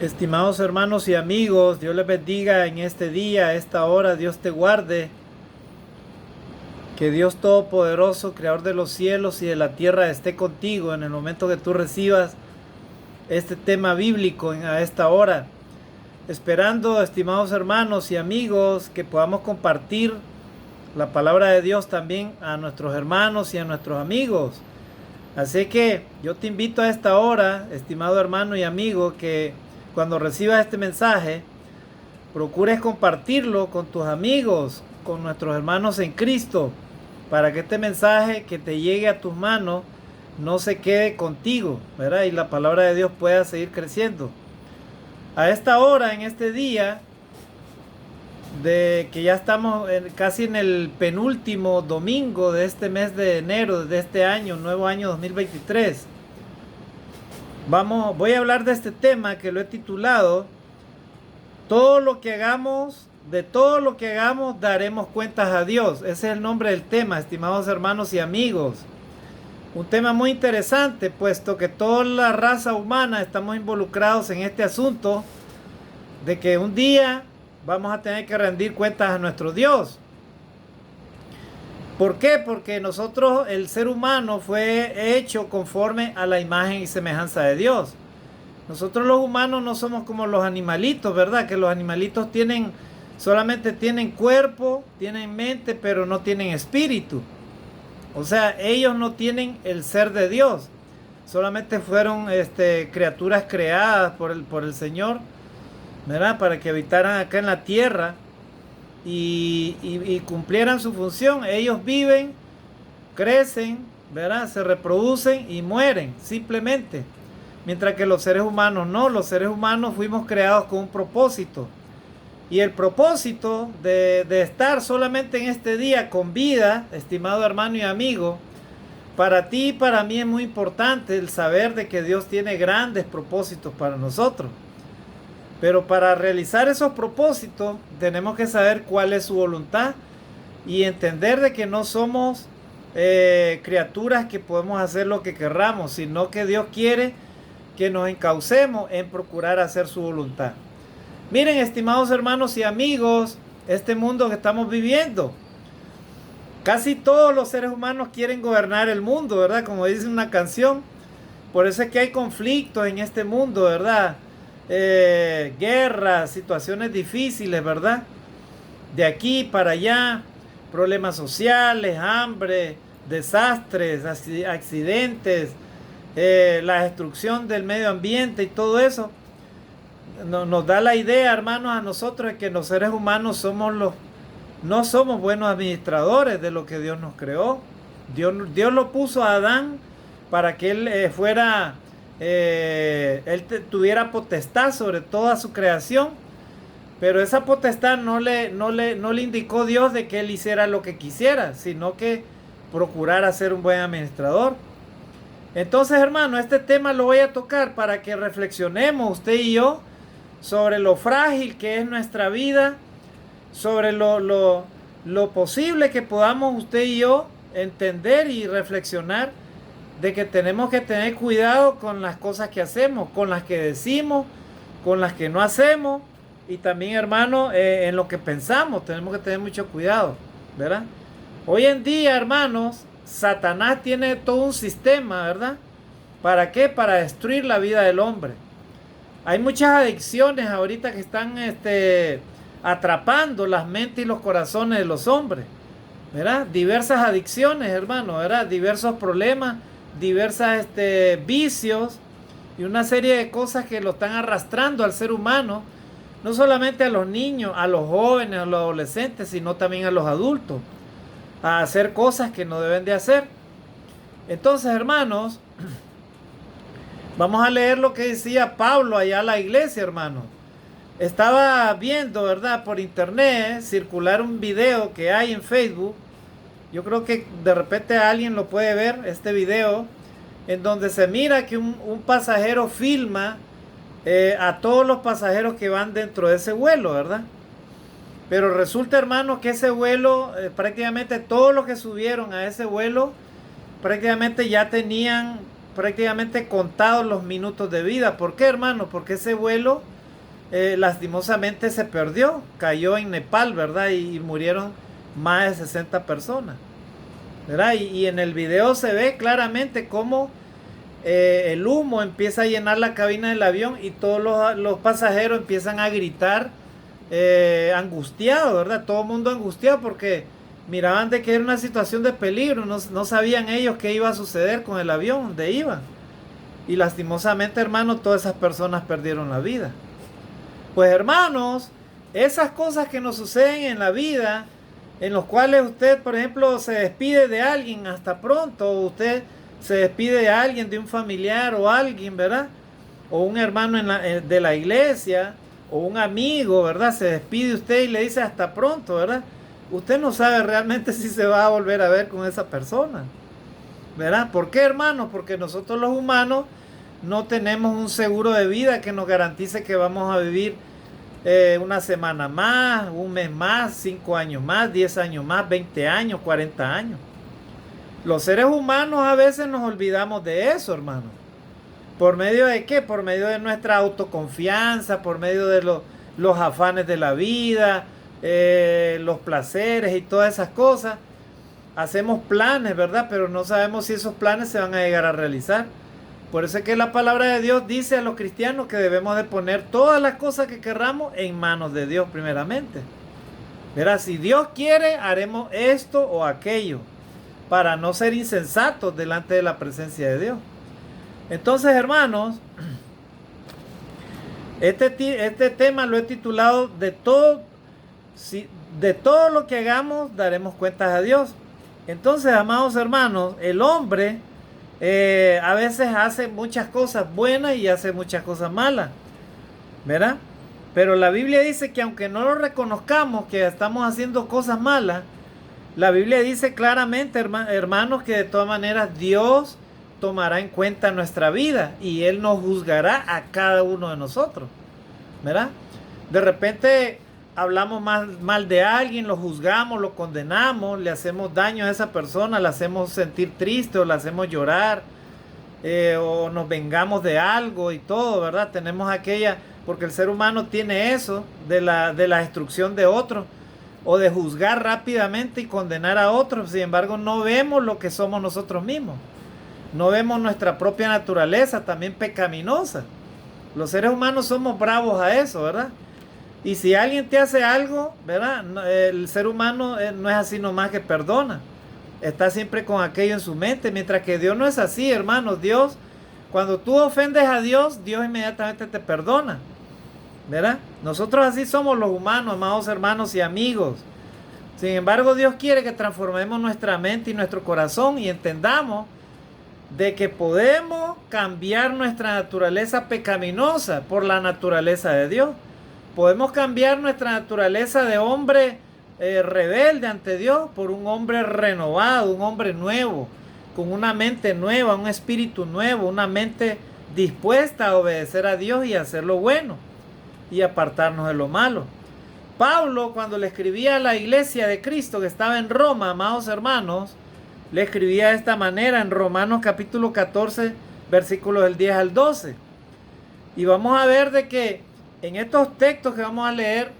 Estimados hermanos y amigos, Dios les bendiga en este día, a esta hora, Dios te guarde. Que Dios Todopoderoso, Creador de los cielos y de la tierra, esté contigo en el momento que tú recibas este tema bíblico a esta hora. Esperando, estimados hermanos y amigos, que podamos compartir la palabra de Dios también a nuestros hermanos y a nuestros amigos. Así que yo te invito a esta hora, estimado hermano y amigo, que cuando recibas este mensaje, procures compartirlo con tus amigos, con nuestros hermanos en Cristo, para que este mensaje que te llegue a tus manos no se quede contigo, ¿verdad? Y la palabra de Dios pueda seguir creciendo. A esta hora, en este día, de que ya estamos casi en el penúltimo domingo de este mes de enero de este año, nuevo año 2023. Voy a hablar de este tema que lo he titulado todo lo que hagamos daremos cuentas a Dios. Ese es el nombre del tema, estimados hermanos y amigos. Un tema muy interesante, puesto que toda la raza humana estamos involucrados en este asunto de que un día vamos a tener que rendir cuentas a nuestro Dios. ¿Por qué? Porque nosotros, el ser humano, fue hecho conforme a la imagen y semejanza de Dios. Nosotros los humanos no somos como los animalitos, ¿verdad? Que los animalitos solamente tienen cuerpo, tienen mente, pero no tienen espíritu. O sea, ellos no tienen el ser de Dios. Solamente fueron criaturas creadas por el Señor, ¿verdad? Para que habitaran acá en la tierra y cumplieran su función. Ellos viven, crecen, ¿verdad? Se reproducen y mueren, simplemente. Mientras que los seres humanos no, los seres humanos fuimos creados con un propósito. Y el propósito de estar solamente en este día con vida, estimado hermano y amigo, para ti y para mí es muy importante el saber de que Dios tiene grandes propósitos para nosotros. Pero para realizar esos propósitos tenemos que saber cuál es su voluntad y entender de que no somos criaturas que podemos hacer lo que querramos, sino que Dios quiere que nos encaucemos en procurar hacer su voluntad. Miren, estimados hermanos y amigos, este mundo que estamos viviendo, casi todos los seres humanos quieren gobernar el mundo, ¿verdad? Como dice una canción. Por eso es que hay conflictos en este mundo, ¿verdad? Guerras, situaciones difíciles, ¿verdad? De aquí para allá, problemas sociales, hambre, desastres, accidentes, la destrucción del medio ambiente y todo eso. Nos da la idea, hermanos, a nosotros de que los seres humanos no somos buenos administradores de lo que Dios nos creó. Dios lo puso a Adán para que él tuviera potestad sobre toda su creación, pero esa potestad no le indicó Dios de que él hiciera lo que quisiera, sino que procurara ser un buen administrador. Entonces, hermano, este tema lo voy a tocar para que reflexionemos usted y yo sobre lo frágil que es nuestra vida, sobre lo posible que podamos usted y yo entender y reflexionar de que tenemos que tener cuidado con las cosas que hacemos, con las que decimos, con las que no hacemos, y también, hermano, en lo que pensamos tenemos que tener mucho cuidado, ¿verdad? Hoy en día, hermanos, Satanás tiene todo un sistema, ¿verdad? ¿Para qué? Para destruir la vida del hombre. Hay muchas adicciones ahorita que están atrapando las mentes y los corazones de los hombres, ¿verdad? Diversas adicciones, hermano, ¿verdad? Diversos problemas, diversos vicios y una serie de cosas que lo están arrastrando al ser humano, no solamente a los niños, a los jóvenes, a los adolescentes, sino también a los adultos, a hacer cosas que no deben de hacer. Entonces, hermanos, vamos a leer lo que decía Pablo allá a la iglesia, hermano. Estaba viendo, ¿verdad?, por internet circular un video que hay en Facebook. Yo creo que de repente alguien lo puede ver, este video, en donde se mira que un pasajero filma a todos los pasajeros que van dentro de ese vuelo, ¿verdad? Pero resulta, hermano, que ese vuelo, prácticamente todos los que subieron a ese vuelo, prácticamente ya tenían prácticamente contados los minutos de vida. ¿Por qué, hermano? Porque ese vuelo lastimosamente se perdió, cayó en Nepal, ¿verdad? Y murieron más de 60 personas, ¿verdad? Y en el video se ve claramente cómo el humo empieza a llenar la cabina del avión y todos los pasajeros empiezan a gritar angustiados, ¿verdad? Todo el mundo angustiado porque miraban de que era una situación de peligro, no sabían ellos qué iba a suceder con el avión donde iban. Y lastimosamente, hermanos, todas esas personas perdieron la vida. Pues hermanos, esas cosas que nos suceden en la vida, en los cuales usted, por ejemplo, se despide de alguien, hasta pronto, o usted se despide de alguien, de un familiar o alguien, ¿verdad? O un hermano de la iglesia, o un amigo, ¿verdad? Se despide usted y le dice hasta pronto, ¿verdad? Usted no sabe realmente si se va a volver a ver con esa persona, ¿verdad? ¿Por qué, hermanos? Porque nosotros los humanos no tenemos un seguro de vida que nos garantice que vamos a vivir una semana más, un mes más, 5 años más, 10 años más, 20 años, 40 años. Los seres humanos a veces nos olvidamos de eso, hermano. ¿Por medio de qué? Por medio de nuestra autoconfianza, por medio de los afanes de la vida, los placeres y todas esas cosas. Hacemos planes, ¿verdad? Pero no sabemos si esos planes se van a llegar a realizar. Por eso es que la palabra de Dios dice a los cristianos que debemos de poner todas las cosas que querramos en manos de Dios primeramente. Verá, si Dios quiere, haremos esto o aquello, para no ser insensatos delante de la presencia de Dios. Entonces, hermanos, este tema lo he titulado de todo lo que hagamos daremos cuentas a Dios. Entonces, amados hermanos, el hombre a veces hace muchas cosas buenas y hace muchas cosas malas, ¿verdad? Pero la Biblia dice que aunque no lo reconozcamos que estamos haciendo cosas malas, la Biblia dice claramente, hermanos, que de todas maneras Dios tomará en cuenta nuestra vida y Él nos juzgará a cada uno de nosotros, ¿verdad? De repente hablamos mal de alguien, lo juzgamos, lo condenamos, le hacemos daño a esa persona, la hacemos sentir triste o la hacemos llorar, o nos vengamos de algo y todo, ¿verdad? Tenemos aquella, porque el ser humano tiene eso de la destrucción de otros o de juzgar rápidamente y condenar a otros. Sin embargo, no vemos lo que somos nosotros mismos. No vemos nuestra propia naturaleza también pecaminosa. Los seres humanos somos bravos a eso, ¿verdad? Y si alguien te hace algo, ¿verdad? El ser humano no es así nomás que perdona. Está siempre con aquello en su mente. Mientras que Dios no es así, hermanos. Dios, cuando tú ofendes a Dios, Dios inmediatamente te perdona, ¿verdad? Nosotros así somos los humanos, amados hermanos y amigos. Sin embargo, Dios quiere que transformemos nuestra mente y nuestro corazón y entendamos de que podemos cambiar nuestra naturaleza pecaminosa por la naturaleza de Dios. Podemos cambiar nuestra naturaleza de hombre rebelde ante Dios por un hombre renovado, un hombre nuevo, con una mente nueva, un espíritu nuevo, una mente dispuesta a obedecer a Dios y hacer lo bueno y apartarnos de lo malo. Pablo, cuando le escribía a la iglesia de Cristo que estaba en Roma, amados hermanos, le escribía de esta manera en Romanos capítulo 14, versículos del 10 al 12. Y vamos a ver de que en estos textos que vamos a leer,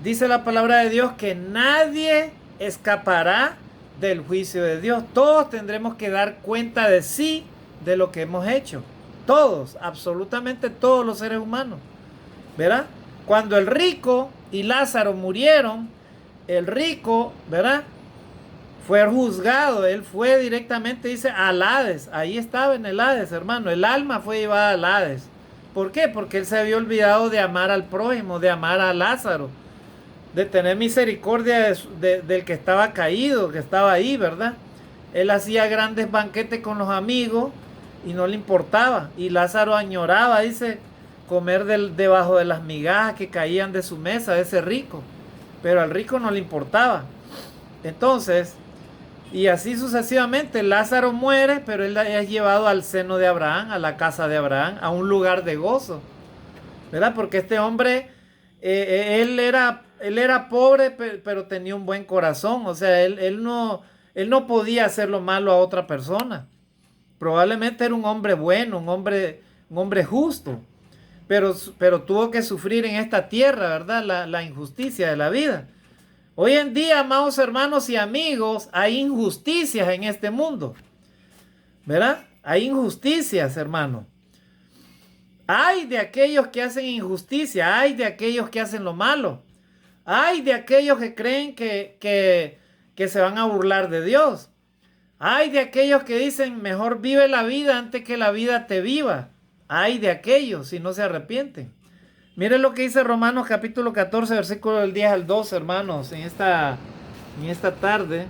dice la palabra de Dios que nadie escapará del juicio de Dios. Todos tendremos que dar cuenta de sí, de lo que hemos hecho. Todos, absolutamente todos los seres humanos, ¿verdad? Cuando el rico y Lázaro murieron, el rico, ¿verdad?, fue juzgado. Él fue directamente, dice, al Hades. Ahí estaba en el Hades, hermano. El alma fue llevada al Hades. ¿Por qué? Porque él se había olvidado de amar al prójimo, de amar a Lázaro, de tener misericordia del que estaba caído, que estaba ahí, ¿verdad? Él hacía grandes banquetes con los amigos y no le importaba. Y Lázaro añoraba, dice, comer debajo de las migajas que caían de su mesa, de ese rico. Pero al rico no le importaba. Entonces, y así sucesivamente, Lázaro muere, pero él es llevado al seno de Abraham, a la casa de Abraham, a un lugar de gozo, ¿verdad? Porque este hombre, él era pobre, pero tenía un buen corazón. O sea, él no podía hacer lo malo a otra persona. Probablemente era un hombre bueno, un hombre justo. pero tuvo que sufrir en esta tierra, ¿verdad? La injusticia de la vida. Hoy en día, amados hermanos y amigos, hay injusticias en este mundo, ¿verdad? Hay injusticias, hermano. Hay de aquellos que hacen injusticia, hay de aquellos que hacen lo malo, hay de aquellos que creen que se van a burlar de Dios. Hay de aquellos que dicen, mejor vive la vida antes que la vida te viva. Hay de aquellos si no se arrepienten. Miren lo que dice Romanos capítulo 14, versículo del 10 al 12, hermanos, en esta tarde.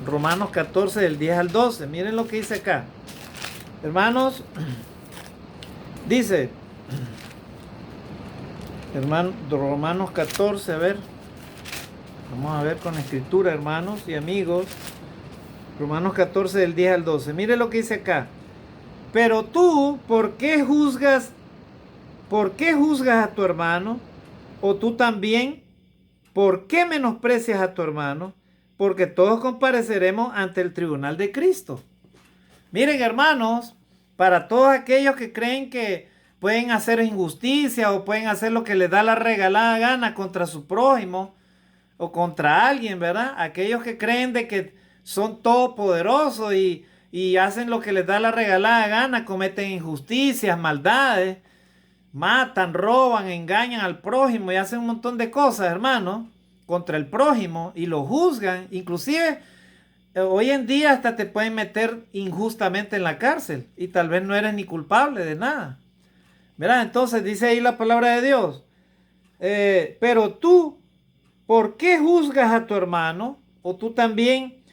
Romanos 14, del 10 al 12. Miren lo que dice acá. Hermanos, dice, Romanos 14, a ver. Vamos a ver con la escritura, hermanos y amigos. Romanos 14, del 10 al 12. Miren lo que dice acá. Pero tú, ¿por qué juzgas a tu hermano? O tú también, ¿por qué menosprecias a tu hermano? Porque todos compareceremos ante el tribunal de Cristo. Miren, hermanos, para todos aquellos que creen que pueden hacer injusticia o pueden hacer lo que les da la regalada gana contra su prójimo o contra alguien, ¿verdad? Aquellos que creen de que son todopoderosos y hacen lo que les da la regalada gana, cometen injusticias, maldades, matan, roban, engañan al prójimo y hacen un montón de cosas, hermano, contra el prójimo y lo juzgan. Inclusive, hoy en día hasta te pueden meter injustamente en la cárcel y tal vez no eres ni culpable de nada. ¿Verdad? Entonces dice ahí la palabra de Dios. Pero tú, ¿por qué juzgas a tu hermano? O tú también,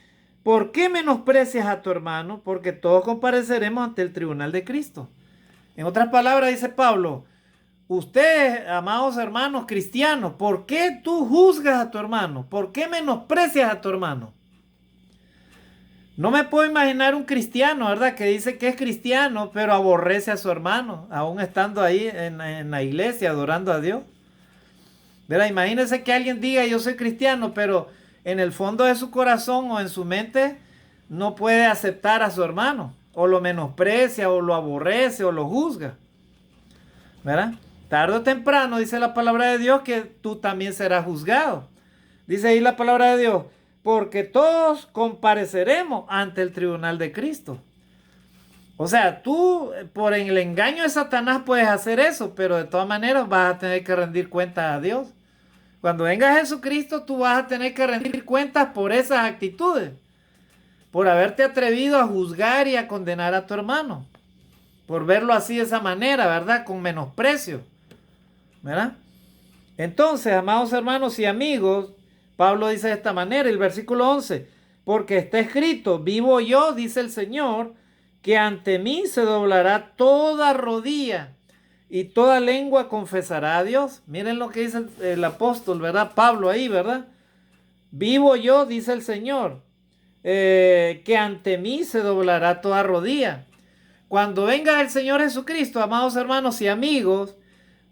¿por qué menosprecias a tu hermano? Porque todos compareceremos ante el tribunal de Cristo. En otras palabras, dice Pablo, ustedes, amados hermanos cristianos, ¿por qué tú juzgas a tu hermano? ¿Por qué menosprecias a tu hermano? No me puedo imaginar un cristiano, ¿verdad? Que dice que es cristiano, pero aborrece a su hermano, aún estando ahí en la iglesia adorando a Dios. ¿Verdad? Imagínense que alguien diga yo soy cristiano, pero en el fondo de su corazón o en su mente no puede aceptar a su hermano, o lo menosprecia, o lo aborrece, o lo juzga. ¿Verdad? Tarde o temprano, dice la palabra de Dios, que tú también serás juzgado. Dice ahí la palabra de Dios, porque todos compareceremos ante el tribunal de Cristo. O sea, tú por el engaño de Satanás puedes hacer eso, pero de todas maneras vas a tener que rendir cuentas a Dios. Cuando venga Jesucristo, tú vas a tener que rendir cuentas por esas actitudes, por haberte atrevido a juzgar y a condenar a tu hermano, por verlo así de esa manera, ¿verdad? Con menosprecio, ¿verdad? Entonces, amados hermanos y amigos, Pablo dice de esta manera, el versículo 11, porque está escrito, vivo yo, dice el Señor, que ante mí se doblará toda rodilla y toda lengua confesará a Dios. Miren lo que dice el apóstol, ¿verdad? Pablo ahí, ¿verdad? Vivo yo, dice el Señor, que ante mí se doblará toda rodilla. Cuando venga el Señor Jesucristo, amados hermanos y amigos,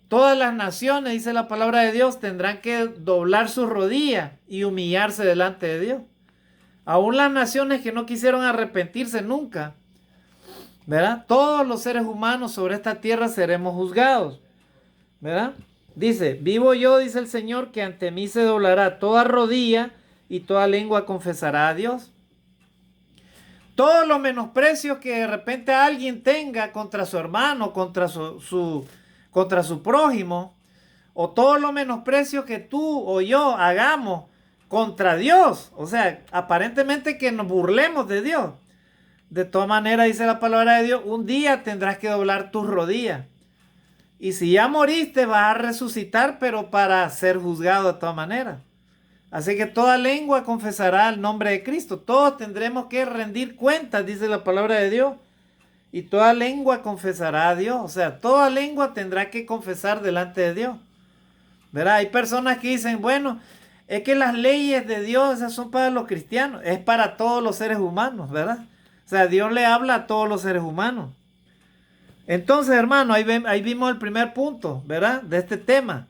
todas las naciones, dice la palabra de Dios, tendrán que doblar sus rodillas y humillarse delante de Dios. Aún las naciones que no quisieron arrepentirse nunca, ¿verdad? Todos los seres humanos sobre esta tierra seremos juzgados, ¿verdad? Dice, vivo yo, dice el Señor, que ante mí se doblará toda rodilla y toda lengua confesará a Dios. Todos los menosprecios que de repente alguien tenga contra su hermano, contra su prójimo, o todos los menosprecios que tú o yo hagamos contra Dios, o sea, aparentemente que nos burlemos de Dios. De todas maneras, dice la palabra de Dios, un día tendrás que doblar tus rodillas. Y si ya moriste, vas a resucitar, pero para ser juzgado de todas maneras. Así que toda lengua confesará el nombre de Cristo. Todos tendremos que rendir cuentas, dice la palabra de Dios. Y toda lengua confesará a Dios. O sea, toda lengua tendrá que confesar delante de Dios. ¿Verdad? Hay personas que dicen, bueno, es que las leyes de Dios esas son para los cristianos. Es para todos los seres humanos, ¿verdad? O sea, Dios le habla a todos los seres humanos. Entonces, hermano, ahí vimos el primer punto, ¿verdad? De este tema.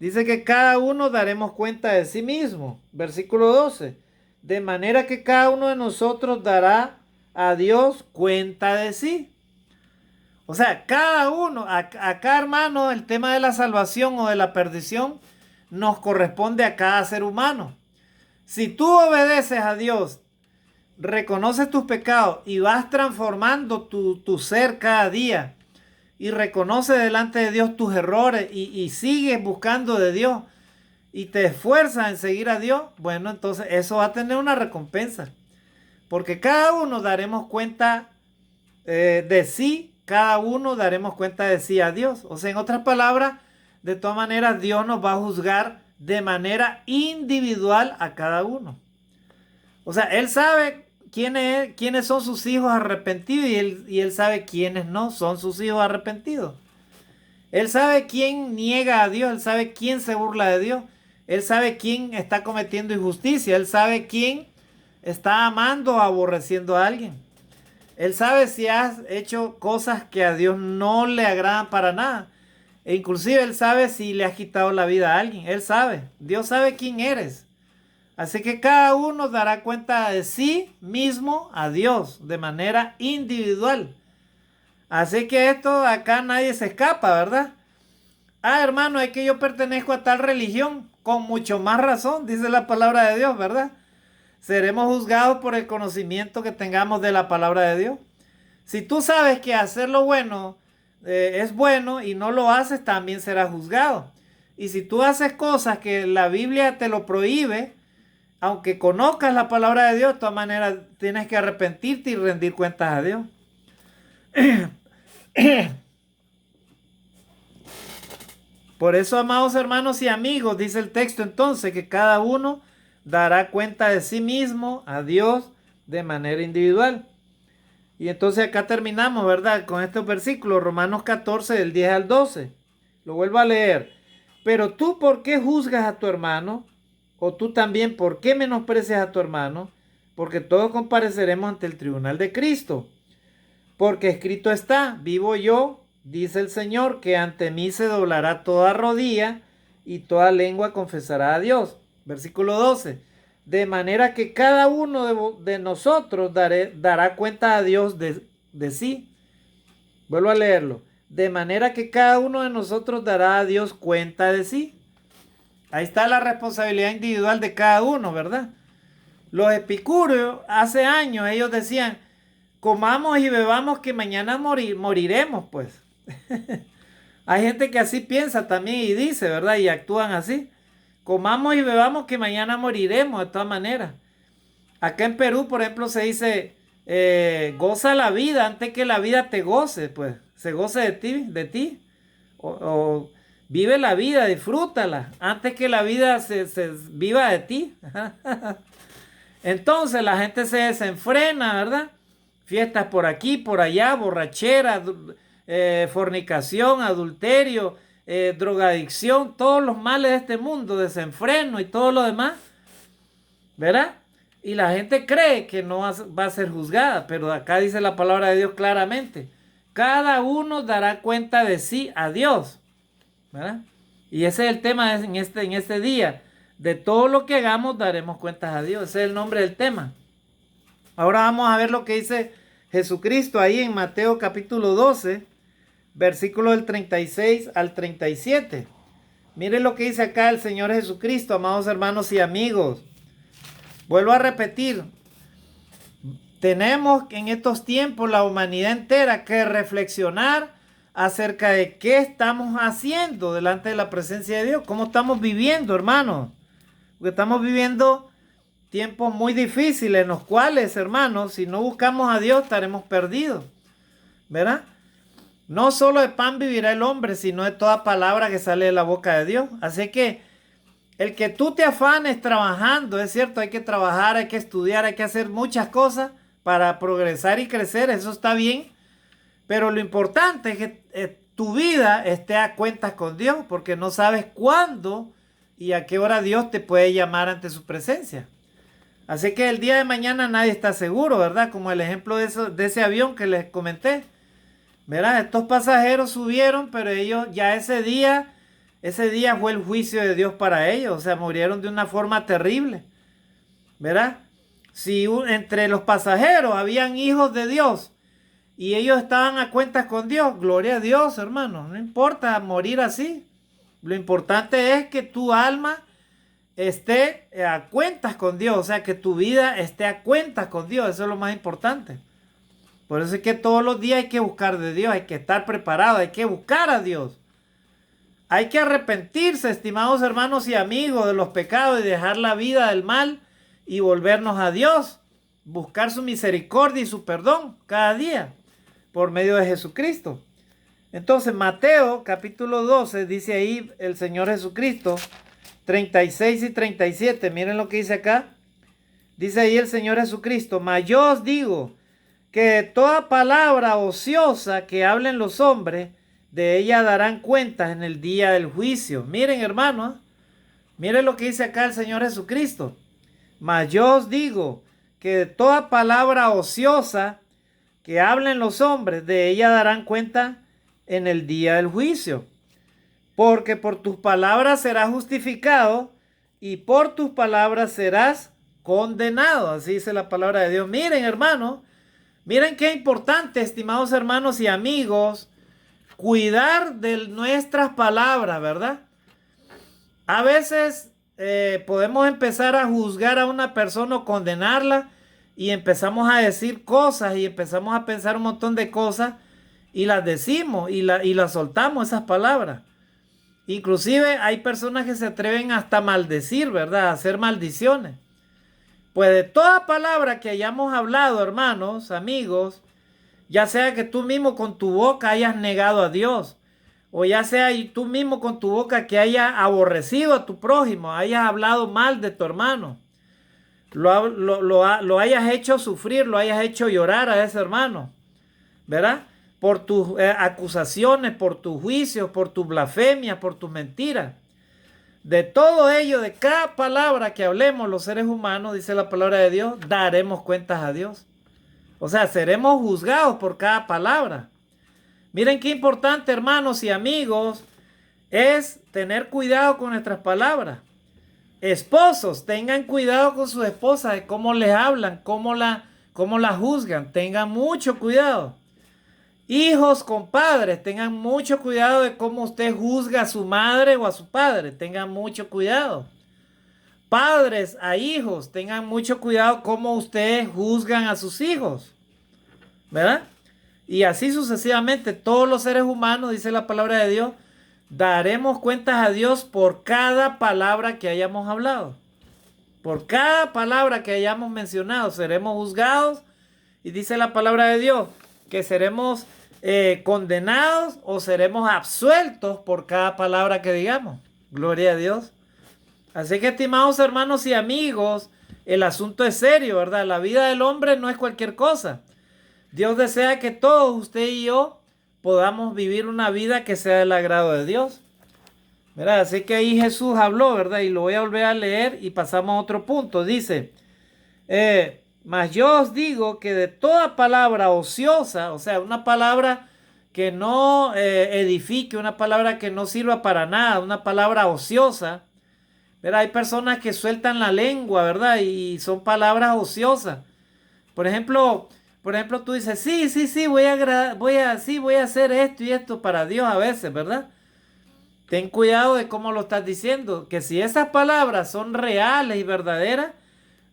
Dice que cada uno daremos cuenta de sí mismo. Versículo 12. De manera que cada uno de nosotros dará a Dios cuenta de sí. O sea, cada uno, acá hermano, el tema de la salvación o de la perdición nos corresponde a cada ser humano. Si tú obedeces a Dios, reconoces tus pecados y vas transformando tu ser cada día y reconoces delante de Dios tus errores y sigues buscando de Dios y te esfuerzas en seguir a Dios, bueno, entonces eso va a tener una recompensa. Porque cada uno daremos cuenta de sí, cada uno daremos cuenta de sí a Dios. O sea, en otras palabras, de todas maneras, Dios nos va a juzgar de manera individual a cada uno. O sea, Él sabe quiénes son sus hijos arrepentidos y él sabe quiénes no son sus hijos arrepentidos. Él sabe quién niega a Dios, Él sabe quién se burla de Dios, Él sabe quién está cometiendo injusticia, Él sabe quién está amando o aborreciendo a alguien. Él sabe si has hecho cosas que a Dios no le agradan para nada. E inclusive Él sabe si le has quitado la vida a alguien. Él sabe. Dios sabe quién eres. Así que cada uno dará cuenta de sí mismo a Dios de manera individual. Así que esto acá nadie se escapa, ¿verdad? Ah, hermano, es que yo pertenezco a tal religión. Con mucho más razón, dice la palabra de Dios, ¿verdad? Seremos juzgados por el conocimiento que tengamos de la palabra de Dios. Si tú sabes que hacer lo bueno es bueno y no lo haces, también serás juzgado. Y si tú haces cosas que la Biblia te lo prohíbe, aunque conozcas la palabra de Dios, de todas maneras tienes que arrepentirte y rendir cuentas a Dios. Por eso, amados hermanos y amigos, dice el texto entonces que cada uno dará cuenta de sí mismo a Dios de manera individual. Y entonces acá terminamos, ¿verdad? Con estos versículos, Romanos 14, del 10 al 12. Lo vuelvo a leer. Pero tú, ¿por qué juzgas a tu hermano? O tú también, ¿por qué menosprecias a tu hermano? Porque todos compareceremos ante el tribunal de Cristo. Porque escrito está, vivo yo, dice el Señor, que ante mí se doblará toda rodilla y toda lengua confesará a Dios. Versículo 12. De manera que cada uno de nosotros dará cuenta a Dios de sí. Vuelvo a leerlo. De manera que cada uno de nosotros dará a Dios cuenta de sí. Ahí está la responsabilidad individual de cada uno, ¿verdad? Los epicúreos, hace años, ellos decían, comamos y bebamos que mañana moriremos, pues. Hay gente que así piensa también y dice, ¿verdad? Y actúan así. Comamos y bebamos que mañana moriremos de todas maneras. Acá en Perú, por ejemplo, se dice, goza la vida antes que la vida te goce, pues. Se goce de ti. O vive la vida, disfrútala, antes que la vida se viva de ti. Entonces la gente se desenfrena, ¿verdad? Fiestas por aquí, por allá, borrachera, fornicación, adulterio, drogadicción, todos los males de este mundo, desenfreno y todo lo demás, ¿verdad? Y la gente cree que no va a ser juzgada, pero acá dice la palabra de Dios claramente, cada uno dará cuenta de sí a Dios, ¿verdad? Y ese es el tema en este día, de todo lo que hagamos daremos cuentas a Dios, ese es el nombre del tema. Ahora vamos a ver lo que dice Jesucristo ahí en Mateo capítulo 12, versículo del 36 al 37. Miren lo que dice acá el Señor Jesucristo, amados hermanos y amigos. Vuelvo a repetir, tenemos en estos tiempos la humanidad entera que reflexionar acerca de qué estamos haciendo delante de la presencia de Dios, cómo estamos viviendo, hermanos. Porque estamos viviendo tiempos muy difíciles en los cuales, hermanos, si no buscamos a Dios estaremos perdidos, ¿verdad? No solo de pan vivirá el hombre, sino de toda palabra que sale de la boca de Dios. Así que el que tú te afanes trabajando, es cierto, hay que trabajar, hay que estudiar, hay que hacer muchas cosas para progresar y crecer, eso está bien. Pero lo importante es que tu vida esté a cuentas con Dios, porque no sabes cuándo y a qué hora Dios te puede llamar ante su presencia. Así que el día de mañana nadie está seguro, ¿verdad? Como el ejemplo de ese avión que les comenté. ¿Verdad? Estos pasajeros subieron, pero ellos ya ese día fue el juicio de Dios para ellos. O sea, murieron de una forma terrible. ¿Verdad? Si entre los pasajeros habían hijos de Dios y ellos estaban a cuentas con Dios. Gloria a Dios, hermano. No importa morir así. Lo importante es que tu alma esté a cuentas con Dios. O sea, que tu vida esté a cuentas con Dios. Eso es lo más importante. Por eso es que todos los días hay que buscar de Dios. Hay que estar preparado. Hay que buscar a Dios. Hay que arrepentirse, estimados hermanos y amigos, de los pecados y dejar la vida del mal y volvernos a Dios. Buscar su misericordia y su perdón cada día por medio de Jesucristo. Entonces, Mateo capítulo 12, dice ahí el Señor Jesucristo, 36 y 37. Miren lo que dice acá. Dice ahí el Señor Jesucristo: mas yo os digo que toda palabra ociosa que hablen los hombres, de ella darán cuentas en el día del juicio. Miren, hermanos, miren lo que dice acá el Señor Jesucristo. Mas yo os digo que toda palabra ociosa que hablen los hombres, de ella darán cuenta en el día del juicio. Porque por tus palabras serás justificado y por tus palabras serás condenado. Así dice la palabra de Dios. Miren, hermanos, miren qué importante, estimados hermanos y amigos, cuidar de nuestras palabras, ¿verdad? A veces podemos empezar a juzgar a una persona o condenarla y empezamos a decir cosas y empezamos a pensar un montón de cosas y las decimos y las soltamos, esas palabras. Inclusive hay personas que se atreven hasta a maldecir, ¿verdad? A hacer maldiciones. Pues de toda palabra que hayamos hablado, hermanos, amigos, ya sea que tú mismo con tu boca hayas negado a Dios, o ya sea tú mismo con tu boca que hayas aborrecido a tu prójimo, hayas hablado mal de tu hermano, lo hayas hecho sufrir, lo hayas hecho llorar a ese hermano, ¿verdad? Por tus acusaciones, por tus juicios, por tus blasfemias, por tus mentiras. De todo ello, de cada palabra que hablemos los seres humanos, dice la palabra de Dios, daremos cuentas a Dios. O sea, seremos juzgados por cada palabra. Miren qué importante, hermanos y amigos, es tener cuidado con nuestras palabras. Esposos, tengan cuidado con sus esposas, de cómo les hablan, cómo la juzgan. Tengan mucho cuidado. Hijos con padres, tengan mucho cuidado de cómo usted juzga a su madre o a su padre. Tengan mucho cuidado. Padres a hijos, tengan mucho cuidado cómo ustedes juzgan a sus hijos, ¿verdad? Y así sucesivamente, todos los seres humanos, dice la palabra de Dios, daremos cuentas a Dios por cada palabra que hayamos hablado. Por cada palabra que hayamos mencionado, seremos juzgados. Y dice la palabra de Dios que seremos condenados o seremos absueltos por cada palabra que digamos. Gloria a Dios. Así que, estimados hermanos y amigos, el asunto es serio, ¿verdad? La vida del hombre no es cualquier cosa. Dios desea que todos, usted y yo, podamos vivir una vida que sea del agrado de Dios, ¿verdad? Así que ahí Jesús habló, ¿verdad? Y lo voy a volver a leer y pasamos a otro punto. Dice, mas yo os digo que de toda palabra ociosa, o sea, una palabra que no edifique, una palabra que no sirva para nada, una palabra ociosa, ¿verdad? Hay personas que sueltan la lengua, ¿verdad? Y son palabras ociosas. Por ejemplo, tú dices, sí, voy a hacer esto y esto para Dios a veces, ¿verdad? Ten cuidado de cómo lo estás diciendo, que si esas palabras son reales y verdaderas,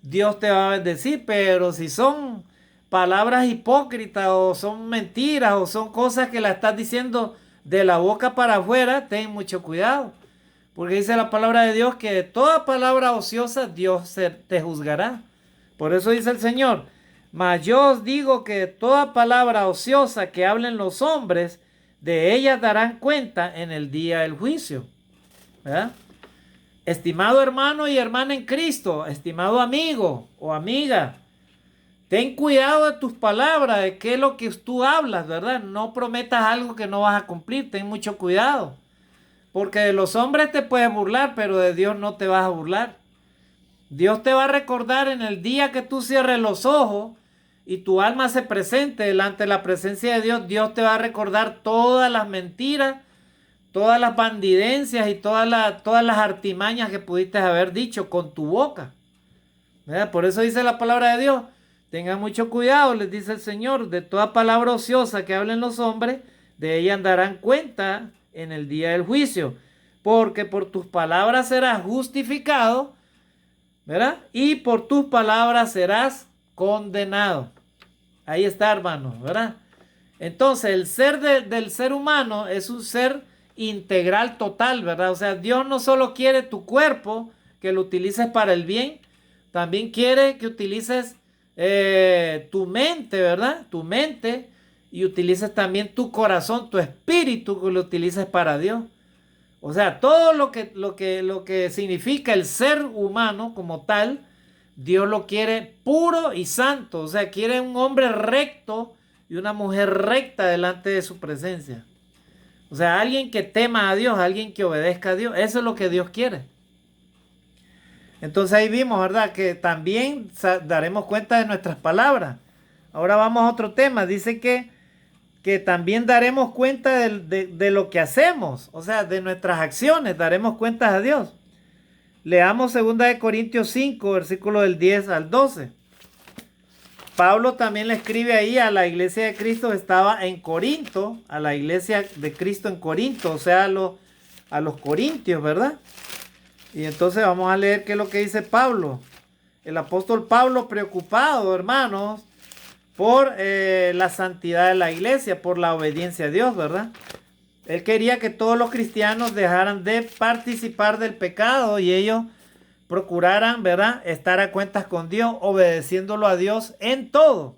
Dios te va a bendecir, pero si son palabras hipócritas o son mentiras o son cosas que la estás diciendo de la boca para afuera, ten mucho cuidado. Porque dice la palabra de Dios que de toda palabra ociosa Dios te juzgará. Por eso dice el Señor, mas yo os digo que de toda palabra ociosa que hablen los hombres, de ellas darán cuenta en el día del juicio. ¿Verdad? Estimado hermano y hermana en Cristo, estimado amigo o amiga, ten cuidado de tus palabras, de qué es lo que tú hablas, ¿verdad? No prometas algo que no vas a cumplir, ten mucho cuidado. Porque de los hombres te puedes burlar, pero de Dios no te vas a burlar. Dios te va a recordar en el día que tú cierres los ojos y tu alma se presente delante de la presencia de Dios. Dios te va a recordar todas las mentiras, todas las bandidencias y todas las artimañas que pudiste haber dicho con tu boca. ¿Verdad? Por eso dice la palabra de Dios, Tengan mucho cuidado, les dice el Señor, de toda palabra ociosa que hablen los hombres, de ella darán cuenta en el día del juicio, porque por tus palabras serás justificado, ¿verdad? Y por tus palabras serás condenado. Ahí está, hermanos, ¿verdad? Entonces, el ser del ser humano es un ser integral total, ¿verdad? O sea, Dios no solo quiere tu cuerpo, que lo utilices para el bien, también quiere que utilices tu mente, ¿verdad? Tu mente, y utilices también tu corazón, tu espíritu, que lo utilices para Dios. O sea, todo lo que significa el ser humano como tal, Dios lo quiere puro y santo. O sea, quiere un hombre recto y una mujer recta delante de su presencia. O sea, alguien que tema a Dios, alguien que obedezca a Dios. Eso es lo que Dios quiere. Entonces ahí vimos, ¿verdad? Que también daremos cuenta de nuestras palabras. Ahora vamos a otro tema. Dice que también daremos cuenta de lo que hacemos. O sea, de nuestras acciones. Daremos cuentas a Dios. Leamos 2 Corintios 5, versículo del 10 al 12. Pablo también le escribe ahí a la iglesia de Cristo que estaba en Corinto, a la iglesia de Cristo en Corinto, o sea, a los corintios, ¿verdad? Y entonces vamos a leer qué es lo que dice Pablo. El apóstol Pablo preocupado, hermanos, por la santidad de la iglesia, por la obediencia a Dios, ¿verdad? Él quería que todos los cristianos dejaran de participar del pecado y ellos procuraran, ¿verdad?, estar a cuentas con Dios, obedeciéndolo a Dios en todo.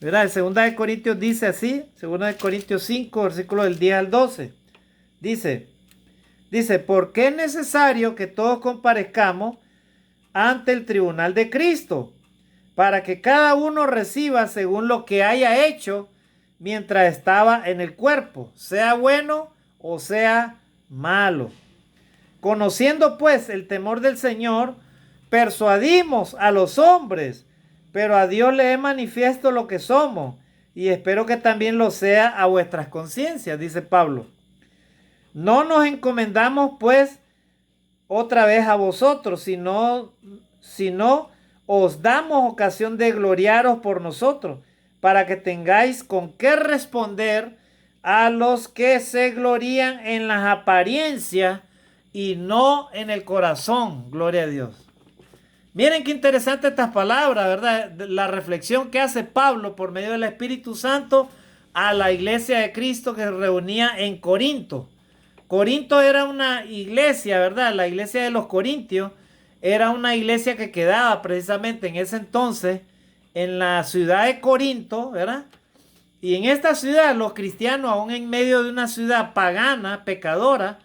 ¿Verdad? El 2 Corintios dice así, 2 Corintios 5, versículo del 10 al 12. Dice, porque es necesario que todos comparezcamos ante el tribunal de Cristo, para que cada uno reciba según lo que haya hecho mientras estaba en el cuerpo, sea bueno o sea malo. Conociendo pues el temor del Señor, persuadimos a los hombres, pero a Dios le he manifiesto lo que somos, y espero que también lo sea a vuestras conciencias, dice Pablo. No nos encomendamos pues otra vez a vosotros, sino os damos ocasión de gloriaros por nosotros, para que tengáis con qué responder a los que se glorían en las apariencias y no en el corazón. Gloria a Dios. Miren qué interesante estas palabras, ¿verdad? La reflexión que hace Pablo por medio del Espíritu Santo a la iglesia de Cristo que se reunía en Corinto. Corinto era una iglesia, ¿verdad? La iglesia de los Corintios era una iglesia que quedaba precisamente en ese entonces en la ciudad de Corinto, ¿verdad? Y en esta ciudad los cristianos, aún en medio de una ciudad pagana, pecadora,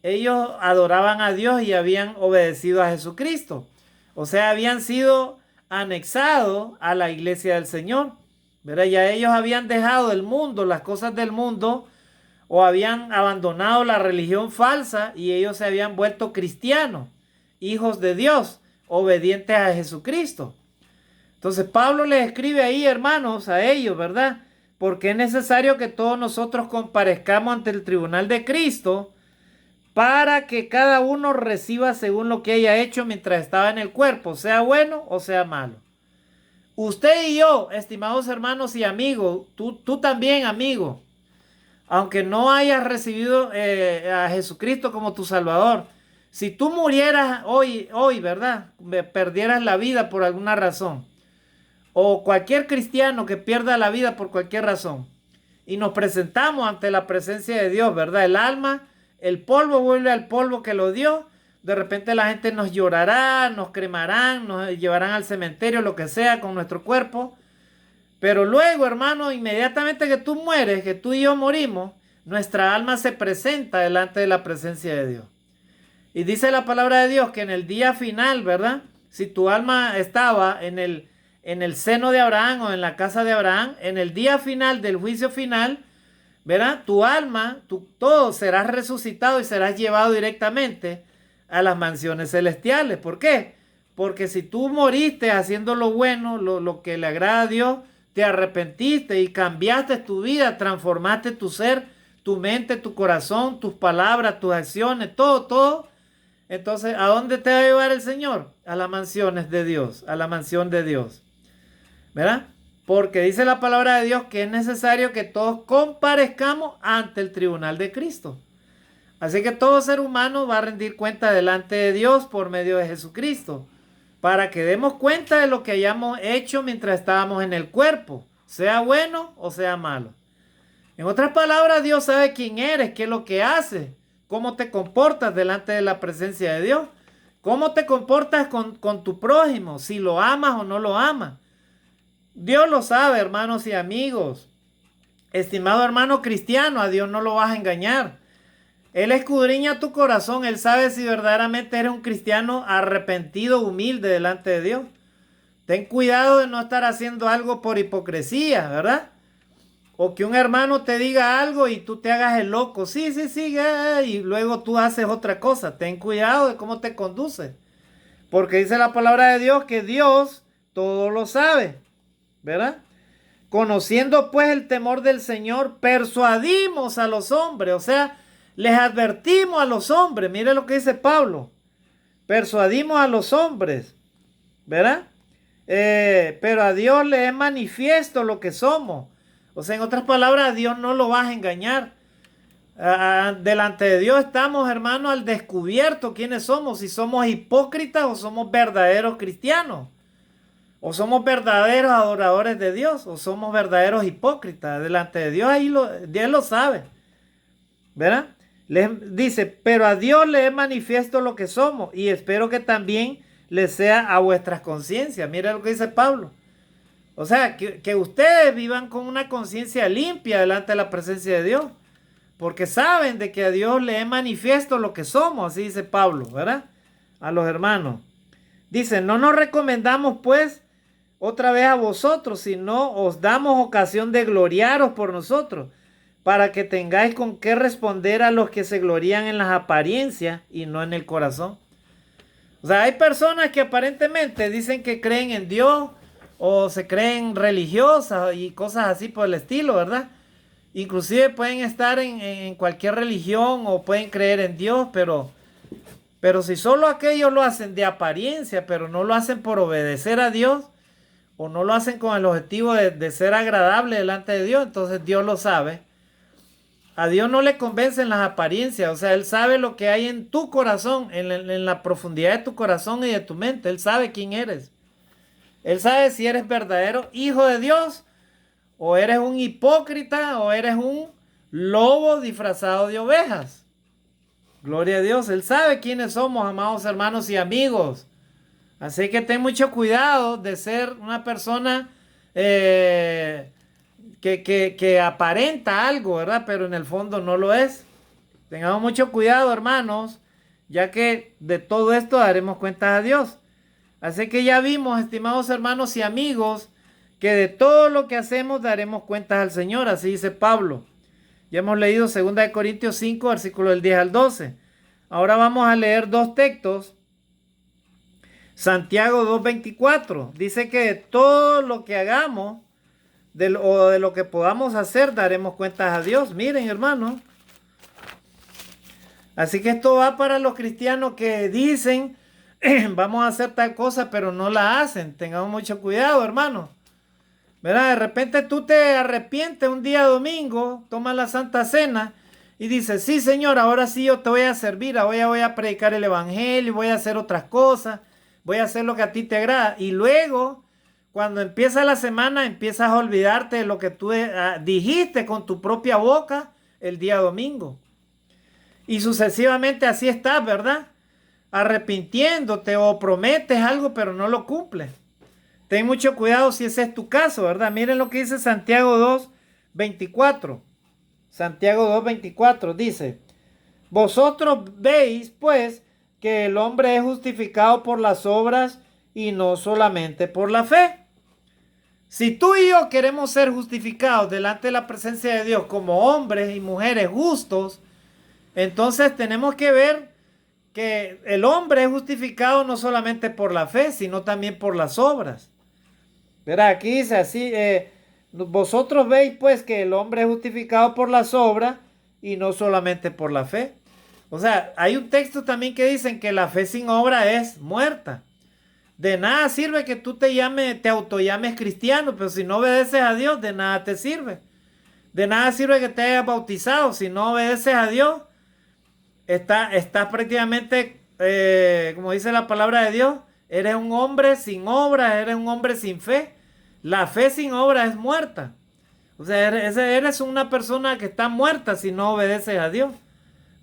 ellos adoraban a Dios y habían obedecido a Jesucristo. O sea, habían sido anexados a la iglesia del Señor, ¿verdad? Ya ellos habían dejado el mundo, las cosas del mundo, o habían abandonado la religión falsa y ellos se habían vuelto cristianos, hijos de Dios, obedientes a Jesucristo. Entonces Pablo les escribe ahí, hermanos, a ellos, ¿verdad? Porque es necesario que todos nosotros comparezcamos ante el tribunal de Cristo para que cada uno reciba según lo que haya hecho mientras estaba en el cuerpo, sea bueno o sea malo. Usted y yo, estimados hermanos y amigos, tú también, amigo, aunque no hayas recibido a Jesucristo como tu Salvador, si tú murieras hoy, ¿verdad? Perdieras la vida por alguna razón, o cualquier cristiano que pierda la vida por cualquier razón, y nos presentamos ante la presencia de Dios, ¿verdad? El alma, el polvo vuelve al polvo que lo dio. De repente la gente nos llorará, nos cremarán, nos llevarán al cementerio, lo que sea, con nuestro cuerpo. Pero luego, hermano, inmediatamente que tú mueres, que tú y yo morimos, nuestra alma se presenta delante de la presencia de Dios. Y dice la palabra de Dios que en el día final, ¿verdad? Si tu alma estaba en el seno de Abraham o en la casa de Abraham, en el día final del juicio final, ¿verdad? Tu alma, todo serás resucitado y serás llevado directamente a las mansiones celestiales. ¿Por qué? Porque si tú moriste haciendo lo bueno, lo que le agrada a Dios, te arrepentiste y cambiaste tu vida, transformaste tu ser, tu mente, tu corazón, tus palabras, tus acciones, todo. Entonces, ¿a dónde te va a llevar el Señor? A las mansiones de Dios, a la mansión de Dios. ¿verdad? Porque dice la palabra de Dios que es necesario que todos comparezcamos ante el tribunal de Cristo. Así que todo ser humano va a rendir cuenta delante de Dios por medio de Jesucristo, para que demos cuenta de lo que hayamos hecho mientras estábamos en el cuerpo, sea bueno o sea malo. En otras palabras, Dios sabe quién eres, qué es lo que haces, cómo te comportas delante de la presencia de Dios, cómo te comportas con tu prójimo, si lo amas o no lo amas. Dios lo sabe, hermanos y amigos. Estimado hermano cristiano, a Dios no lo vas a engañar. Él escudriña tu corazón, Él sabe si verdaderamente eres un cristiano arrepentido, humilde delante de Dios. Ten cuidado de no estar haciendo algo por hipocresía, ¿verdad? O que un hermano te diga algo y tú te hagas el loco. Sí, y luego tú haces otra cosa. Ten cuidado de cómo te conduces. Porque dice la palabra de Dios que Dios todo lo sabe, ¿verdad? Conociendo pues el temor del Señor, persuadimos a los hombres, o sea, les advertimos a los hombres. Mire lo que dice Pablo. Persuadimos a los hombres, ¿verdad? Pero a Dios le es manifiesto lo que somos. O sea, en otras palabras, a Dios no lo vas a engañar. Delante de Dios estamos, hermanos, al descubierto quiénes somos. Si somos hipócritas o somos verdaderos cristianos. O somos verdaderos adoradores de Dios. O somos verdaderos hipócritas. Delante de Dios, Dios lo sabe. ¿Verdad? Dice, pero a Dios le es manifiesto lo que somos. Y espero que también le sea a vuestras conciencias. Mira lo que dice Pablo. O sea, que ustedes vivan con una conciencia limpia delante de la presencia de Dios. Porque saben de que a Dios le es manifiesto lo que somos. Así dice Pablo, ¿verdad? A los hermanos. Dice, no nos recomendamos pues otra vez a vosotros, sino os damos ocasión de gloriaros por nosotros, para que tengáis con qué responder a los que se glorían en las apariencias y no en el corazón. O sea, hay personas que aparentemente dicen que creen en Dios o se creen religiosas y cosas así por el estilo, ¿verdad? Inclusive pueden estar en cualquier religión o pueden creer en Dios, pero si solo aquellos lo hacen de apariencia, pero no lo hacen por obedecer a Dios o no lo hacen con el objetivo de ser agradable delante de Dios, entonces Dios lo sabe. A Dios no le convencen las apariencias, o sea, Él sabe lo que hay en tu corazón, en la profundidad de tu corazón y de tu mente. Él sabe quién eres. Él sabe si eres verdadero hijo de Dios, o eres un hipócrita, o eres un lobo disfrazado de ovejas. Gloria a Dios, Él sabe quiénes somos, amados hermanos y amigos. Así que ten mucho cuidado de ser una persona que aparenta algo, ¿verdad? Pero en el fondo no lo es. Tengamos mucho cuidado, hermanos, ya que de todo esto daremos cuentas a Dios. Así que ya vimos, estimados hermanos y amigos, que de todo lo que hacemos daremos cuentas al Señor. Así dice Pablo. Ya hemos leído 2 Corintios 5, versículos del 10 al 12. Ahora vamos a leer dos textos. Santiago 2:24 dice que de todo lo que hagamos o de lo que podamos hacer daremos cuentas a Dios. Miren, hermanos. Así que esto va para los cristianos que dicen vamos a hacer tal cosa, pero no la hacen. Tengamos mucho cuidado, hermanos. ¿Verdad? De repente tú te arrepientes un día domingo, tomas la Santa Cena y dices, sí, Señor, ahora sí yo te voy a servir, ahora voy a predicar el evangelio, voy a hacer otras cosas, voy a hacer lo que a ti te agrada. Y luego, cuando empieza la semana, empiezas a olvidarte de lo que tú dijiste con tu propia boca el día domingo. Y sucesivamente así estás, ¿verdad? Arrepintiéndote o prometes algo, pero no lo cumples. Ten mucho cuidado si ese es tu caso, ¿verdad? Miren lo que dice Santiago 2:24. Santiago 2:24 dice, vosotros veis, pues, que el hombre es justificado por las obras y no solamente por la fe. Si tú y yo queremos ser justificados delante de la presencia de Dios como hombres y mujeres justos, entonces tenemos que ver que el hombre es justificado no solamente por la fe, sino también por las obras. Verá, aquí dice así, vosotros veis pues que el hombre es justificado por las obras y no solamente por la fe. O sea, hay un texto también que dicen que la fe sin obra es muerta. De nada sirve que tú te autollames cristiano, pero si no obedeces a Dios, de nada te sirve. De nada sirve que te hayas bautizado, si no obedeces a Dios, estás prácticamente, como dice la palabra de Dios, eres un hombre sin obras, eres un hombre sin fe. La fe sin obras es muerta. O sea, eres una persona que está muerta si no obedeces a Dios.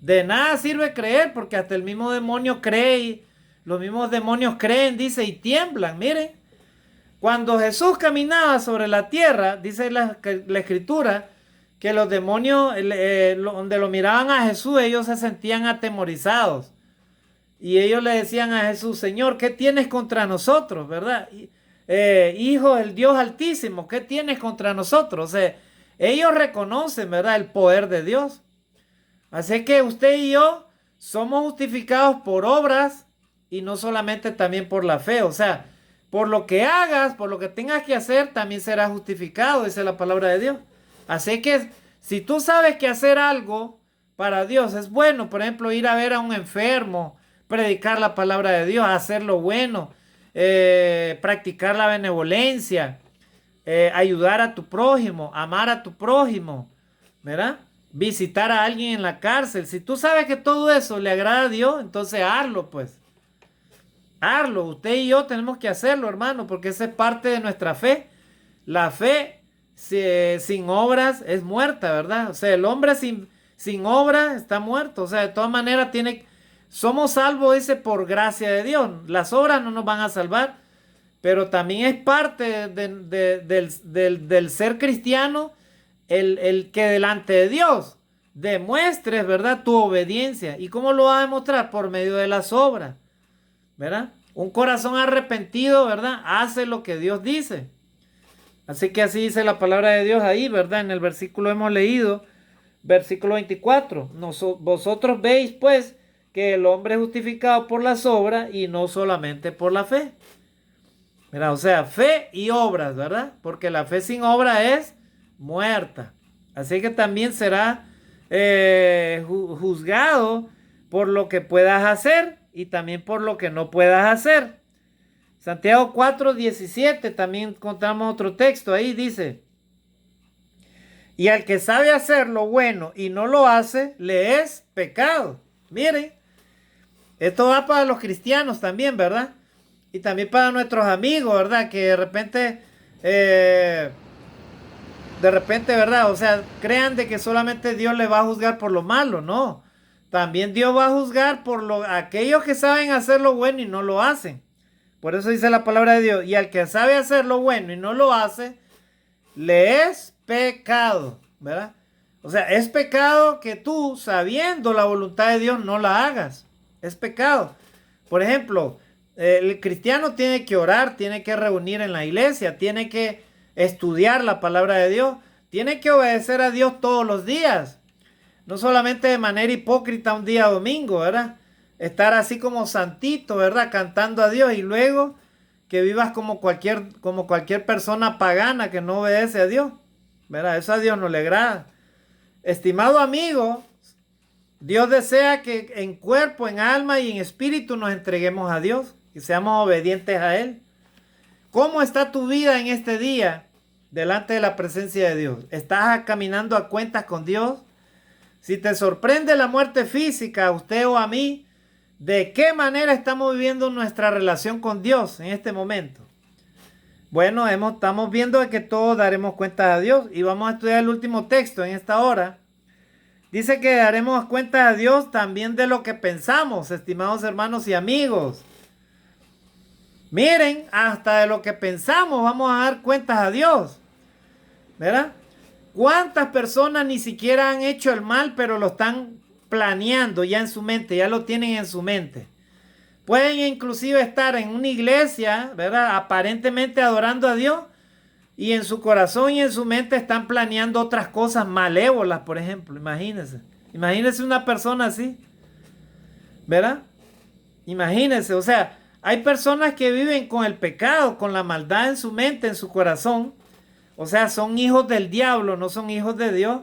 De nada sirve creer, porque hasta el mismo demonio cree, los mismos demonios creen, dice, y tiemblan. Miren, cuando Jesús caminaba sobre la tierra, dice la Escritura, que los demonios, donde lo miraban a Jesús, ellos se sentían atemorizados. Y ellos le decían a Jesús, Señor, ¿qué tienes contra nosotros? ¿Verdad? Hijo del Dios Altísimo, ¿qué tienes contra nosotros? O sea, ellos reconocen, ¿verdad?, el poder de Dios. Así que usted y yo somos justificados por obras y no solamente también por la fe. O sea, por lo que hagas, por lo que tengas que hacer, también serás justificado, dice la palabra de Dios. Así que si tú sabes que hacer algo para Dios es bueno, por ejemplo, ir a ver a un enfermo, predicar la palabra de Dios, hacer lo bueno, practicar la benevolencia, ayudar a tu prójimo, amar a tu prójimo, ¿verdad? Visitar a alguien en la cárcel. Si tú sabes que todo eso le agrada a Dios, entonces hazlo, pues. Hazlo. Usted y yo tenemos que hacerlo, hermano, porque esa es parte de nuestra fe. La fe sin obras es muerta, ¿verdad? O sea, el hombre sin obras está muerto. O sea, de todas maneras somos salvos, dice, por gracia de Dios. Las obras no nos van a salvar, pero también es parte del ser cristiano el que delante de Dios demuestres, ¿verdad?, tu obediencia. ¿Y cómo lo vas a demostrar? Por medio de las obras, ¿verdad? Un corazón arrepentido, ¿verdad?, hace lo que Dios dice. Así que así dice la palabra de Dios ahí, ¿verdad? En el versículo hemos leído, versículo 24. Vosotros veis, pues, que el hombre es justificado por las obras y no solamente por la fe. Mira, o sea, fe y obras, ¿verdad? Porque la fe sin obra es muerta. Así que también será juzgado por lo que puedas hacer y también por lo que no puedas hacer. Santiago 4:17, también encontramos otro texto ahí, dice: y al que sabe hacer lo bueno y no lo hace, le es pecado. Miren, esto va para los cristianos también, ¿verdad? Y también para nuestros amigos, ¿verdad? Que de repente, ¿verdad? O sea, crean de que solamente Dios les va a juzgar por lo malo, no. También Dios va a juzgar por aquellos que saben hacer lo bueno y no lo hacen. Por eso dice la palabra de Dios, y al que sabe hacer lo bueno y no lo hace, le es pecado, ¿verdad? O sea, es pecado que tú, sabiendo la voluntad de Dios, no la hagas. Es pecado. Por ejemplo, el cristiano tiene que orar, tiene que reunir en la iglesia, tiene que estudiar la palabra de Dios, tiene que obedecer a Dios todos los días. No solamente de manera hipócrita un día domingo, ¿verdad? Estar así como santito, ¿verdad? Cantando a Dios y luego que vivas como cualquier persona pagana que no obedece a Dios, ¿verdad? Eso a Dios no le agrada. Estimado amigo, Dios desea que en cuerpo, en alma y en espíritu nos entreguemos a Dios y seamos obedientes a Él. ¿Cómo está tu vida en este día delante de la presencia de Dios? ¿Estás caminando a cuentas con Dios? Si te sorprende la muerte física, a usted o a mí, ¿de qué manera estamos viviendo nuestra relación con Dios en este momento? Bueno, estamos viendo que todos daremos cuentas a Dios y vamos a estudiar el último texto en esta hora. Dice que daremos cuentas a Dios también de lo que pensamos, estimados hermanos y amigos. Miren, hasta de lo que pensamos vamos a dar cuentas a Dios, ¿verdad? ¿Cuántas personas ni siquiera han hecho el mal, pero lo están planeando ya en su mente, ya lo tienen en su mente? Pueden inclusive estar en una iglesia, ¿verdad?, aparentemente adorando a Dios, y en su corazón y en su mente están planeando otras cosas malévolas, por ejemplo. Imagínense una persona así, ¿verdad? Imagínense, o sea, hay personas que viven con el pecado, con la maldad en su mente, en su corazón. O sea, son hijos del diablo, no son hijos de Dios.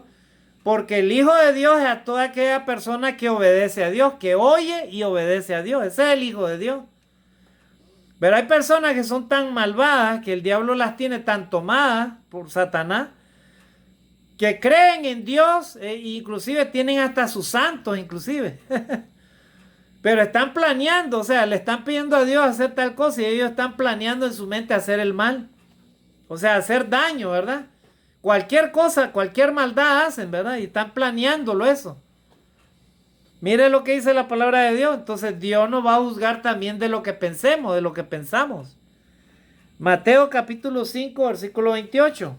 Porque el hijo de Dios es a toda aquella persona que obedece a Dios, que oye y obedece a Dios. Ese es el hijo de Dios. Pero hay personas que son tan malvadas que el diablo las tiene tan tomadas por Satanás que creen en Dios, inclusive tienen hasta sus santos, inclusive. Pero están planeando, o sea, le están pidiendo a Dios hacer tal cosa y ellos están planeando en su mente hacer el mal. O sea, hacer daño, ¿verdad? Cualquier cosa, cualquier maldad hacen, ¿verdad? Y están planeándolo eso. Mire lo que dice la palabra de Dios. Entonces Dios nos va a juzgar también de lo que pensemos, de lo que pensamos. Mateo capítulo 5, versículo 28.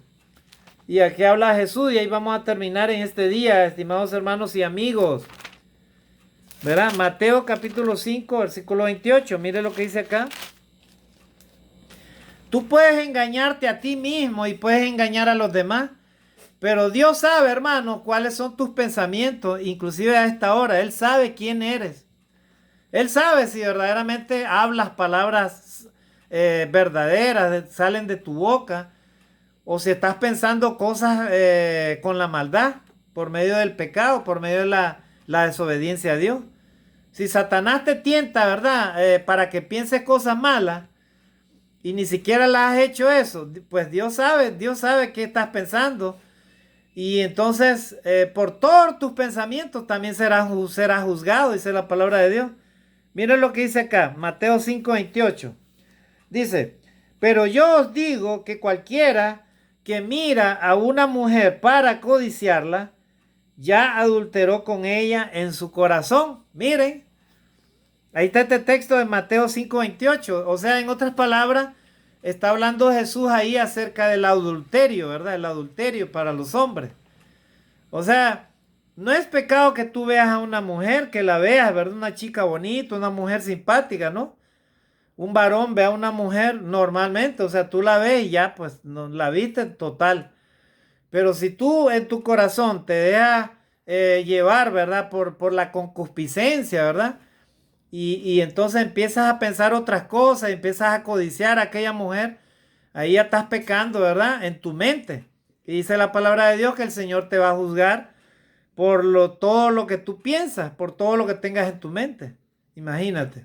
Y aquí habla Jesús y ahí vamos a terminar en este día, estimados hermanos y amigos. ¿Verdad? Mateo capítulo 5, versículo 28. Mire lo que dice acá. Tú puedes engañarte a ti mismo y puedes engañar a los demás. Pero Dios sabe, hermano, cuáles son tus pensamientos, inclusive a esta hora. Él sabe quién eres. Él sabe si verdaderamente hablas palabras verdaderas, salen de tu boca, o si estás pensando cosas con la maldad, por medio del pecado, por medio de la desobediencia a Dios. Si Satanás te tienta, ¿verdad? Para que pienses cosas malas y ni siquiera las has hecho eso, pues Dios sabe qué estás pensando. Y entonces, por todos tus pensamientos también serás juzgado, dice la palabra de Dios. Miren lo que dice acá, Mateo 5:28. Dice, pero yo os digo que cualquiera que mira a una mujer para codiciarla, ya adulteró con ella en su corazón. Miren, ahí está este texto de Mateo 5:28. O sea, en otras palabras, está hablando Jesús ahí acerca del adulterio, ¿verdad? El adulterio para los hombres. O sea, no es pecado que tú veas a una mujer, que la veas, ¿verdad? Una chica bonita, una mujer simpática, ¿no? Un varón ve a una mujer normalmente, o sea, tú la ves y ya, pues, no, la viste total. Pero si tú en tu corazón te dejas llevar, ¿verdad? Por la concupiscencia, ¿verdad? Y entonces empiezas a pensar otras cosas, empiezas a codiciar a aquella mujer, ahí ya estás pecando, ¿verdad? En tu mente. Y dice la palabra de Dios que el Señor te va a juzgar por todo lo que tú piensas, por todo lo que tengas en tu mente. Imagínate.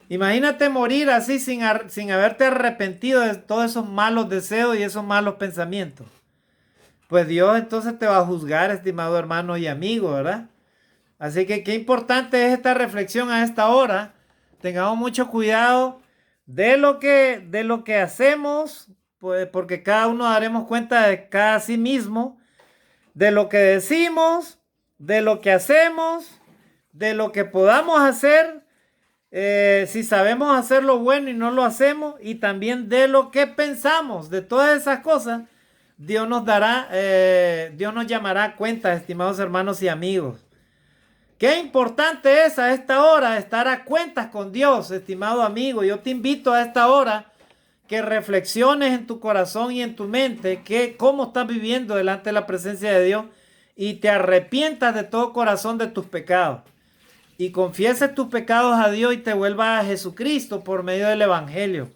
Imagínate morir así sin haberte arrepentido de todos esos malos deseos y esos malos pensamientos. Pues Dios entonces te va a juzgar, estimado hermano y amigo, ¿verdad? Así que qué importante es esta reflexión a esta hora. Tengamos mucho cuidado de lo que hacemos, pues, porque cada uno daremos cuenta de cada sí mismo, de lo que decimos, de lo que hacemos, de lo que podamos hacer, si sabemos hacer lo bueno y no lo hacemos, y también de lo que pensamos, de todas esas cosas. Dios nos llamará a cuenta, estimados hermanos y amigos. Qué importante es a esta hora estar a cuentas con Dios, estimado amigo. Yo te invito a esta hora que reflexiones en tu corazón y en tu mente cómo estás viviendo delante de la presencia de Dios y te arrepientas de todo corazón de tus pecados. Y confieses tus pecados a Dios y te vuelvas a Jesucristo por medio del Evangelio.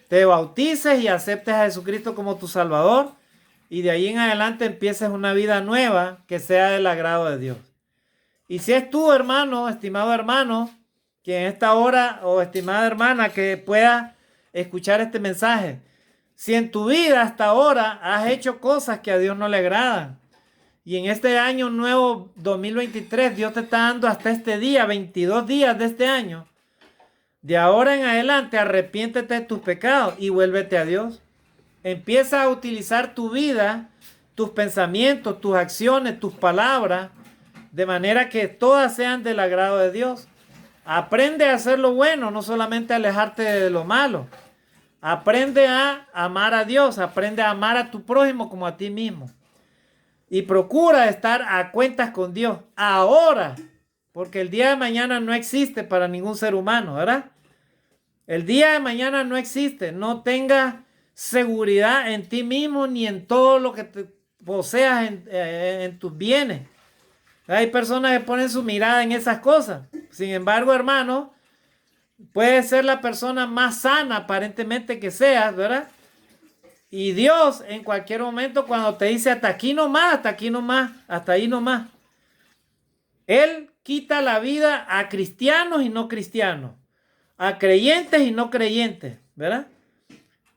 Te bautices y aceptes a Jesucristo como tu Salvador y de ahí en adelante empieces una vida nueva que sea del agrado de Dios. Y si es tú, hermano, estimado hermano, que en esta hora, o estimada hermana, que pueda escuchar este mensaje, si en tu vida hasta ahora has hecho cosas que a Dios no le agradan, y en este año nuevo 2023, Dios te está dando hasta este día, 22 días de este año, de ahora en adelante arrepiéntete de tus pecados y vuélvete a Dios. Empieza a utilizar tu vida, tus pensamientos, tus acciones, tus palabras, de manera que todas sean del agrado de Dios. Aprende a hacer lo bueno, no solamente a alejarte de lo malo. Aprende a amar a Dios, aprende a amar a tu prójimo como a ti mismo. Y procura estar a cuentas con Dios ahora, porque el día de mañana no existe para ningún ser humano, ¿verdad? El día de mañana no existe. No tengas seguridad en ti mismo ni en todo lo que te poseas en tus bienes. Hay personas que ponen su mirada en esas cosas. Sin embargo, hermano, puedes ser la persona más sana aparentemente que seas, ¿verdad? Y Dios en cualquier momento cuando te dice hasta aquí nomás, hasta aquí nomás, hasta ahí nomás. Él quita la vida a cristianos y no cristianos, a creyentes y no creyentes, ¿verdad?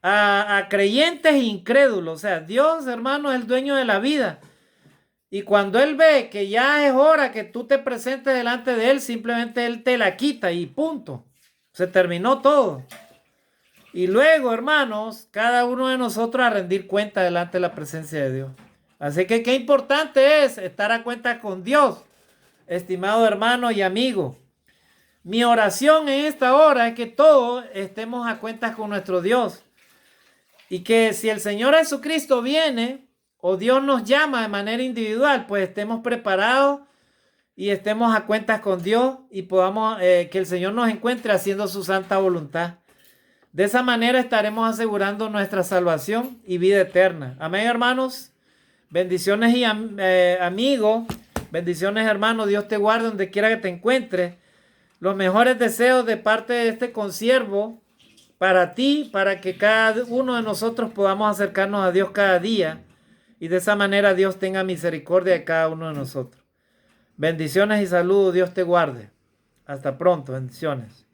A creyentes e incrédulos. O sea, Dios, hermano, es el dueño de la vida. Y cuando Él ve que ya es hora que tú te presentes delante de Él, simplemente Él te la quita y punto. Se terminó todo. Y luego, hermanos, cada uno de nosotros a rendir cuenta delante de la presencia de Dios. Así que qué importante es estar a cuenta con Dios, estimado hermano y amigo. Mi oración en esta hora es que todos estemos a cuentas con nuestro Dios. Y que si el Señor Jesucristo viene o Dios nos llama de manera individual, pues estemos preparados y estemos a cuentas con Dios y podamos que el Señor nos encuentre haciendo su santa voluntad. De esa manera estaremos asegurando nuestra salvación y vida eterna. Amén, hermanos. Bendiciones y amigos. Bendiciones, hermanos. Dios te guarde donde quiera que te encuentres. Los mejores deseos de parte de este consiervo para ti, para que cada uno de nosotros podamos acercarnos a Dios cada día y de esa manera Dios tenga misericordia de cada uno de nosotros. Bendiciones y saludos. Dios te guarde. Hasta pronto. Bendiciones.